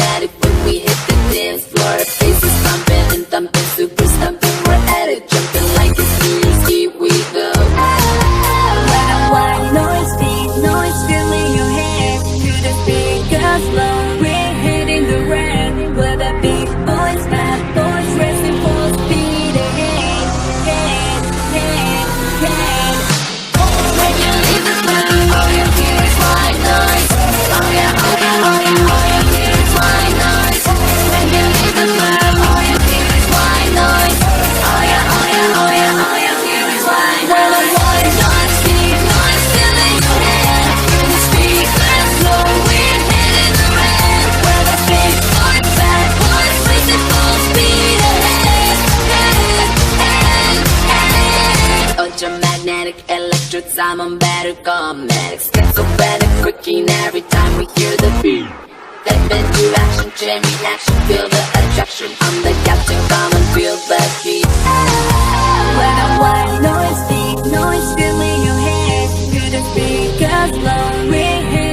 magnetic when we hit the dance floor. Faces thumping and thumping, super stumping. We're at it, jumping like it's New Year's Eve. We go. When I white noise, big noise filling your head. To the speakers low, we're hitting the red. Where the big boys, bad boys, racing full speed ahead, head, head, head. When you leave the club, all you hear is white noise. Oh yeah, oh yeah, oh yeah, all you hear is white noise. When you leave the club, all you hear is white noise. Oh yeah, oh yeah, oh yeah, all you hear is white noise. When the white noise, big noise filling your head. When the speakers low, we're hitting the red. Where the big boys, bad boys, racing full speed ahead, head, head, head. Ultramagnetic electrodes, I'm on better comedic. Schizophrenic, freaking every time we hear the beat. Step into action, chain reaction, feel the attraction. I'm the captain, come and feel the heat. When I white noise, big noise filling your head. To the speakers low, we're hitting